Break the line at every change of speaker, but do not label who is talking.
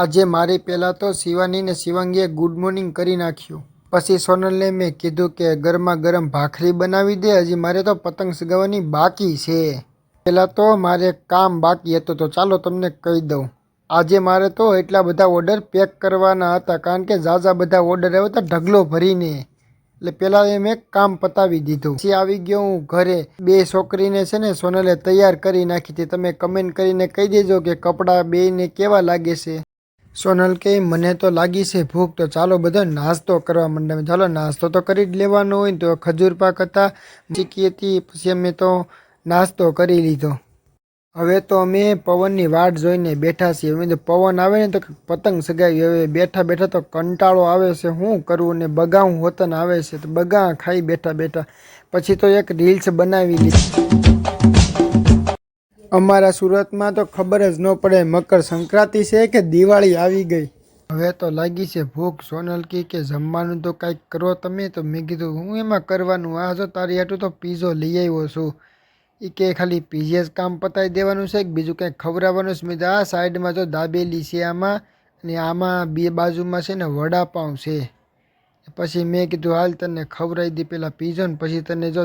આજે મારી પહેલાં તો શિવાની ને શિવાંગીએ ગુડ મોર્નિંગ કરી નાખ્યું. પછી સોનલને મેં કીધું કે ગરમા ગરમ ભાખરી બનાવી દે, હજી મારે તો પતંગ ચગાવવાની બાકી છે. પહેલાં તો મારે કામ બાકી હતું તો ચાલો તમને કહી દઉં. આજે મારે તો એટલા બધા ઓર્ડર પેક કરવાના હતા કારણ કે ઝાઝા બધા ઓર્ડર આવ્યા હતા ઢગલો ભરીને. એટલે પહેલાં એ મેં કામ પતાવી દીધું. પછી આવી ગયો હું ઘરે. બે છોકરીને છે ને સોનલે તૈયાર કરી નાખી હતી. તમે કમેન્ટ કરીને કહી દેજો કે કપડાં બેયને કેવા લાગે છે. સોનલ કે મને તો લાગી છે ભૂખ, તો ચાલો બધો નાસ્તો કરવા માંડે. ચાલો નાસ્તો તો કરી જ લેવાનો હોય ને. તો ખજૂર પાક હતા, ચીકી હતી, પછી અમે તો નાસ્તો કરી લીધો. હવે તો અમે પવનની વાટ જોઈને બેઠા છીએ. અમે તો પવન આવે ને તો પતંગ સગાવી. હવે બેઠા બેઠા તો કંટાળો આવે છે, શું કરવું ને બગાવું હોતન આવે છે તો બગા ખાઈ બેઠા બેઠા. પછી તો એક રીલ્સ બનાવી લીધી. અમારા સુરતમાં તો ખબર જ ન પડે મકર સંક્રાંતિ છે કે દિવાળી આવી ગઈ. હવે તો લાગી છે ભૂખ. સોનલ કે જમવાનું તો કાંઈક કરો તમે. તો મેં કીધું હું એમાં કરવાનું, આ જો તારી હાટું તો પીઝો લઈ આવ્યો છું. એ કે ખાલી પીઝે જ કામ પતાવી દેવાનું છે કે બીજું કંઈક ખવડાવવાનું છે. મેં આ સાઈડમાં જો દાબેલી છે આમાં, અને આમાં બે બાજુમાં છે ને વડાપાઉં છે. પછી મેં કીધું હાલ તને ખવડાવી દે પહેલાં પીઝો ને પછી તને જો